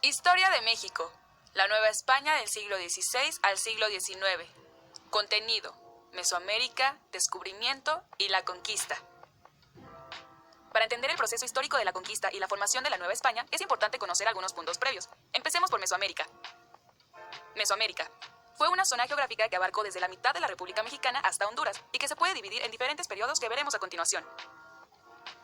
Historia de México. La Nueva España del siglo XVI al siglo XIX. Contenido: Mesoamérica, descubrimiento y la conquista. Para entender el proceso histórico de la conquista y la formación de la Nueva España, es importante conocer algunos puntos previos. Empecemos por Mesoamérica. Mesoamérica fue una zona geográfica que abarcó desde la mitad de la República Mexicana hasta Honduras y que se puede dividir en diferentes periodos que veremos a continuación.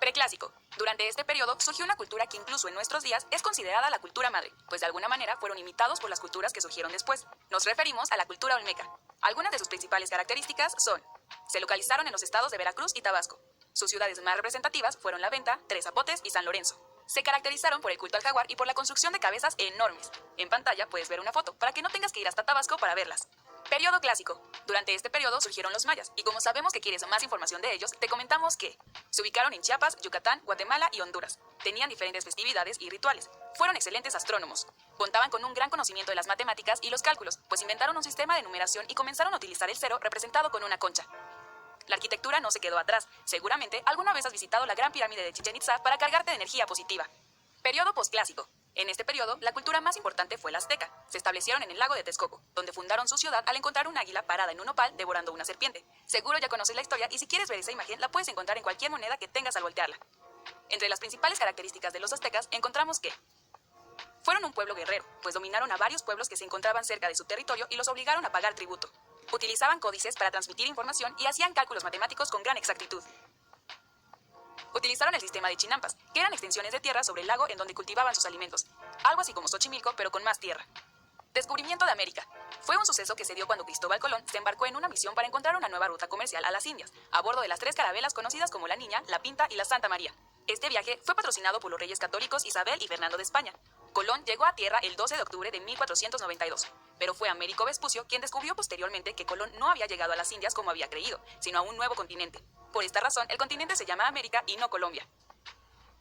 Preclásico. Durante este periodo surgió una cultura que incluso en nuestros días es considerada la cultura madre, pues de alguna manera fueron imitados por las culturas que surgieron después. Nos referimos a la cultura olmeca. Algunas de sus principales características son: se localizaron en los estados de Veracruz y Tabasco. Sus ciudades más representativas fueron La Venta, Tres Zapotes y San Lorenzo. Se caracterizaron por el culto al jaguar y por la construcción de cabezas enormes. En pantalla puedes ver una foto para que no tengas que ir hasta Tabasco para verlas. Periodo clásico. Durante este periodo surgieron los mayas, y como sabemos que quieres más información de ellos, te comentamos que se ubicaron en Chiapas, Yucatán, Guatemala y Honduras. Tenían diferentes festividades y rituales. Fueron excelentes astrónomos. Contaban con un gran conocimiento de las matemáticas y los cálculos, pues inventaron un sistema de numeración y comenzaron a utilizar el cero representado con una concha. La arquitectura no se quedó atrás. Seguramente alguna vez has visitado la Gran Pirámide de Chichén Itzá para cargarte de energía positiva. Periodo posclásico. En este periodo, la cultura más importante fue la azteca. Se establecieron en el lago de Texcoco, donde fundaron su ciudad al encontrar un águila parada en un nopal devorando una serpiente. Seguro ya conoces la historia y si quieres ver esa imagen, la puedes encontrar en cualquier moneda que tengas al voltearla. Entre las principales características de los aztecas encontramos que fueron un pueblo guerrero, pues dominaron a varios pueblos que se encontraban cerca de su territorio y los obligaron a pagar tributo. Utilizaban códices para transmitir información y hacían cálculos matemáticos con gran exactitud. Utilizaron el sistema de chinampas, que eran extensiones de tierra sobre el lago en donde cultivaban sus alimentos. Algo así como Xochimilco, pero con más tierra. Descubrimiento de América. Fue un suceso que se dio cuando Cristóbal Colón se embarcó en una misión para encontrar una nueva ruta comercial a las Indias, a bordo de las 3 carabelas conocidas como la Niña, la Pinta y la Santa María. Este viaje fue patrocinado por los reyes católicos Isabel y Fernando de España. Colón llegó a tierra el 12 de octubre de 1492, pero fue Américo Vespucio quien descubrió posteriormente que Colón no había llegado a las Indias como había creído, sino a un nuevo continente. Por esta razón, el continente se llama América y no Colombia.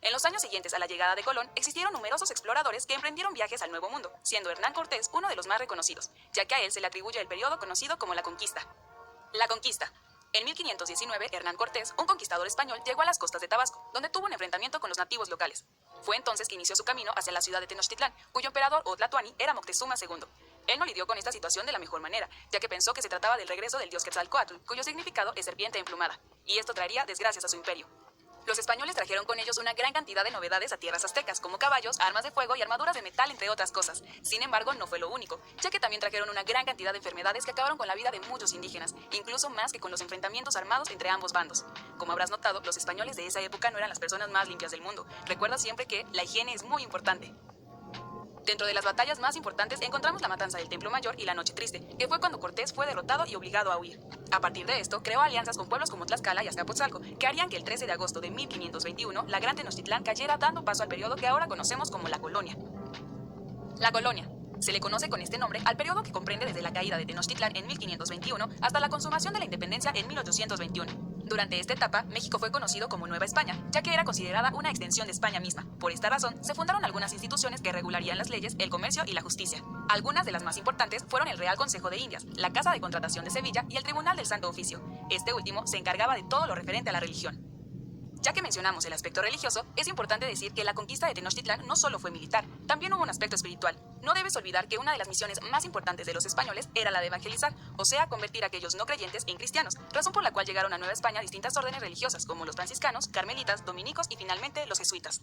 En los años siguientes a la llegada de Colón, existieron numerosos exploradores que emprendieron viajes al Nuevo Mundo, siendo Hernán Cortés uno de los más reconocidos, ya que a él se le atribuye el periodo conocido como la Conquista. La Conquista. En 1519, Hernán Cortés, un conquistador español, llegó a las costas de Tabasco, donde tuvo un enfrentamiento con los nativos locales. Fue entonces que inició su camino hacia la ciudad de Tenochtitlán, cuyo emperador o tlatoani era Moctezuma II. Él no lidió con esta situación de la mejor manera, ya que pensó que se trataba del regreso del dios Quetzalcóatl, cuyo significado es serpiente emplumada, y esto traería desgracias a su imperio. Los españoles trajeron con ellos una gran cantidad de novedades a tierras aztecas, como caballos, armas de fuego y armaduras de metal, entre otras cosas. Sin embargo, no fue lo único, ya que también trajeron una gran cantidad de enfermedades que acabaron con la vida de muchos indígenas, incluso más que con los enfrentamientos armados entre ambos bandos. Como habrás notado, los españoles de esa época no eran las personas más limpias del mundo. Recuerda siempre que la higiene es muy importante. Dentro de las batallas más importantes encontramos la matanza del Templo Mayor y la Noche Triste, que fue cuando Cortés fue derrotado y obligado a huir. A partir de esto, creó alianzas con pueblos como Tlaxcala y Azcapotzalco, que harían que el 13 de agosto de 1521 la Gran Tenochtitlán cayera, dando paso al periodo que ahora conocemos como la Colonia. La Colonia. Se le conoce con este nombre al periodo que comprende desde la caída de Tenochtitlán en 1521 hasta la consumación de la independencia en 1821. Durante esta etapa, México fue conocido como Nueva España, ya que era considerada una extensión de España misma. Por esta razón, se fundaron algunas instituciones que regularían las leyes, el comercio y la justicia. Algunas de las más importantes fueron el Real Consejo de Indias, la Casa de Contratación de Sevilla y el Tribunal del Santo Oficio. Este último se encargaba de todo lo referente a la religión. Ya que mencionamos el aspecto religioso, es importante decir que la conquista de Tenochtitlán no solo fue militar, también hubo un aspecto espiritual. No debes olvidar que una de las misiones más importantes de los españoles era la de evangelizar, o sea, convertir a aquellos no creyentes en cristianos, razón por la cual llegaron a Nueva España distintas órdenes religiosas como los franciscanos, carmelitas, dominicos y finalmente los jesuitas.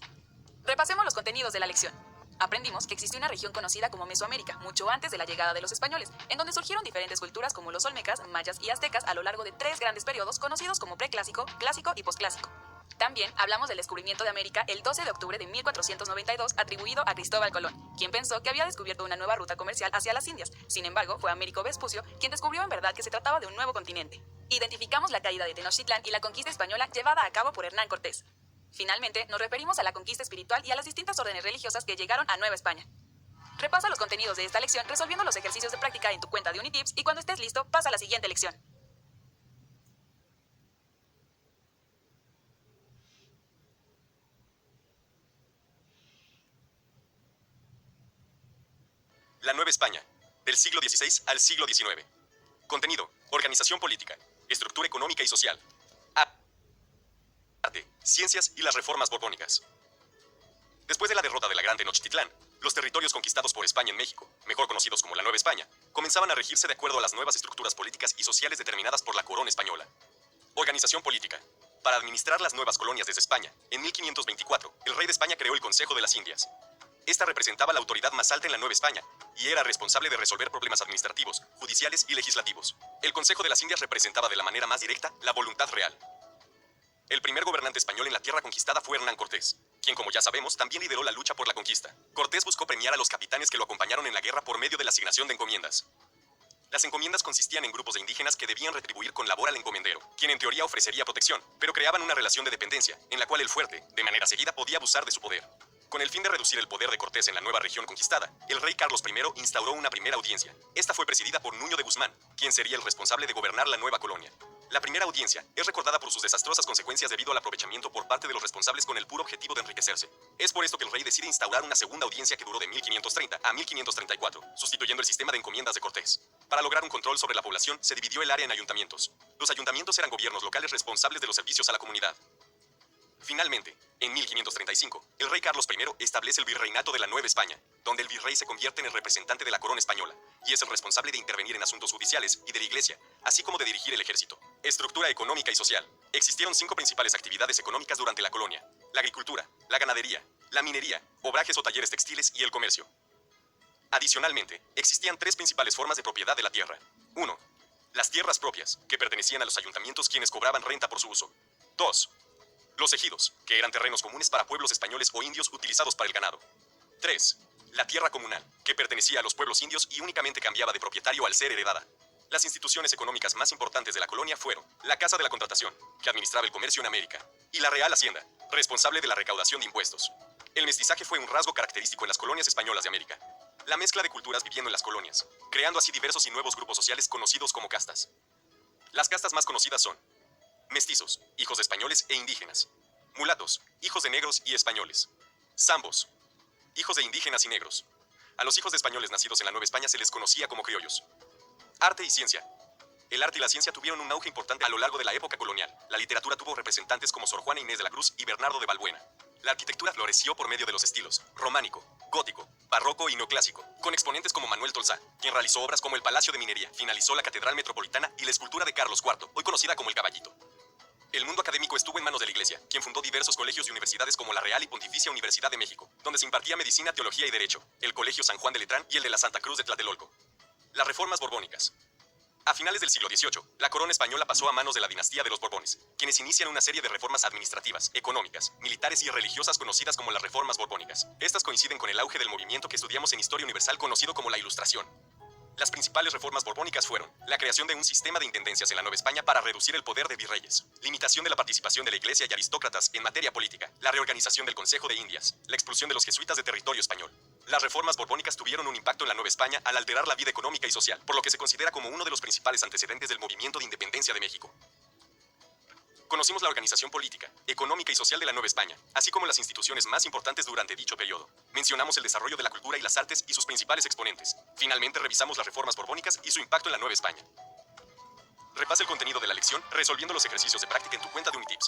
Repasemos los contenidos de la lección. Aprendimos que existió una región conocida como Mesoamérica, mucho antes de la llegada de los españoles, en donde surgieron diferentes culturas como los olmecas, mayas y aztecas a lo largo de 3 grandes periodos conocidos como preclásico, clásico y posclásico. También hablamos del descubrimiento de América el 12 de octubre de 1492 atribuido a Cristóbal Colón, quien pensó que había descubierto una nueva ruta comercial hacia las Indias. Sin embargo, fue Américo Vespucio quien descubrió en verdad que se trataba de un nuevo continente. Identificamos la caída de Tenochtitlán y la conquista española llevada a cabo por Hernán Cortés. Finalmente, nos referimos a la conquista espiritual y a las distintas órdenes religiosas que llegaron a Nueva España. Repasa los contenidos de esta lección resolviendo los ejercicios de práctica en tu cuenta de Unitips y cuando estés listo, pasa a la siguiente lección. La Nueva España, del siglo XVI al siglo XIX. Contenido: organización política, estructura económica y social, arte, ciencias y las reformas borbónicas. Después de la derrota de la Gran Tenochtitlán, Los territorios conquistados por España en México, mejor conocidos como la Nueva España, comenzaban a regirse de acuerdo a las nuevas estructuras políticas y sociales determinadas por la corona española. Organización política. Para administrar las nuevas colonias desde España, en 1524, el rey de España creó el Consejo de las Indias. Esta representaba la autoridad más alta en la Nueva España y era responsable de resolver problemas administrativos, judiciales y legislativos. El Consejo de las Indias representaba de la manera más directa la voluntad real. El primer gobernante español en la tierra conquistada fue Hernán Cortés, quien, como ya sabemos, también lideró la lucha por la conquista. Cortés buscó premiar a los capitanes que lo acompañaron en la guerra por medio de la asignación de encomiendas. Las encomiendas consistían en grupos de indígenas que debían retribuir con labor al encomendero, quien en teoría ofrecería protección, pero creaban una relación de dependencia, en la cual el fuerte, de manera seguida, podía abusar de su poder. Con el fin de reducir el poder de Cortés en la nueva región conquistada, el rey Carlos I instauró una primera audiencia. Esta fue presidida por Nuño de Guzmán, quien sería el responsable de gobernar la nueva colonia. La primera audiencia es recordada por sus desastrosas consecuencias debido al aprovechamiento por parte de los responsables con el puro objetivo de enriquecerse. Es por esto que el rey decide instaurar una segunda audiencia que duró de 1530 a 1534, sustituyendo el sistema de encomiendas de Cortés. Para lograr un control sobre la población, se dividió el área en ayuntamientos. Los ayuntamientos eran gobiernos locales responsables de los servicios a la comunidad. Finalmente, en 1535, el rey Carlos I establece el virreinato de la Nueva España, donde el virrey se convierte en el representante de la corona española, y es el responsable de intervenir en asuntos judiciales y de la iglesia, así como de dirigir el ejército. Estructura económica y social. Existieron 5 principales actividades económicas durante la colonia: la agricultura, la ganadería, la minería, obrajes o talleres textiles y el comercio. Adicionalmente, existían 3 principales formas de propiedad de la tierra. 1. Las tierras propias, que pertenecían a los ayuntamientos quienes cobraban renta por su uso. 2. Los ejidos, que eran terrenos comunes para pueblos españoles o indios utilizados para el ganado. 3. La tierra comunal, que pertenecía a los pueblos indios y únicamente cambiaba de propietario al ser heredada. Las instituciones económicas más importantes de la colonia fueron la Casa de la Contratación, que administraba el comercio en América, y la Real Hacienda, responsable de la recaudación de impuestos. El mestizaje fue un rasgo característico en las colonias españolas de América. La mezcla de culturas viviendo en las colonias, creando así diversos y nuevos grupos sociales conocidos como castas. Las castas más conocidas son mestizos, hijos de españoles e indígenas; mulatos, hijos de negros y españoles; zambos, hijos de indígenas y negros. A los hijos de españoles nacidos en la Nueva España se les conocía como criollos. Arte y ciencia. El arte y la ciencia tuvieron un auge importante a lo largo de la época colonial. La literatura tuvo representantes como Sor Juana Inés de la Cruz y Bernardo de Balbuena. La arquitectura floreció por medio de los estilos románico, gótico, barroco y neoclásico, con exponentes como Manuel Tolsá, quien realizó obras como el Palacio de Minería, finalizó la Catedral Metropolitana y la escultura de Carlos IV, hoy conocida como el Caballito. El mundo académico estuvo en manos de la Iglesia, quien fundó diversos colegios y universidades como la Real y Pontificia Universidad de México, donde se impartía medicina, teología y derecho, el Colegio San Juan de Letrán y el de la Santa Cruz de Tlatelolco. Las reformas borbónicas. A finales del siglo XVIII, la corona española pasó a manos de la dinastía de los Borbones, quienes inician una serie de reformas administrativas, económicas, militares y religiosas conocidas como las reformas borbónicas. Estas coinciden con el auge del movimiento que estudiamos en Historia Universal conocido como la Ilustración. Las principales reformas borbónicas fueron la creación de un sistema de intendencias en la Nueva España para reducir el poder de virreyes, limitación de la participación de la Iglesia y aristócratas en materia política, la reorganización del Consejo de Indias, la expulsión de los jesuitas de territorio español. Las reformas borbónicas tuvieron un impacto en la Nueva España al alterar la vida económica y social, por lo que se considera como uno de los principales antecedentes del movimiento de independencia de México. Conocimos la organización política, económica y social de la Nueva España, así como las instituciones más importantes durante dicho periodo. Mencionamos el desarrollo de la cultura y las artes y sus principales exponentes. Finalmente revisamos las reformas borbónicas y su impacto en la Nueva España. Repasa el contenido de la lección resolviendo los ejercicios de práctica en tu cuenta de Unitips.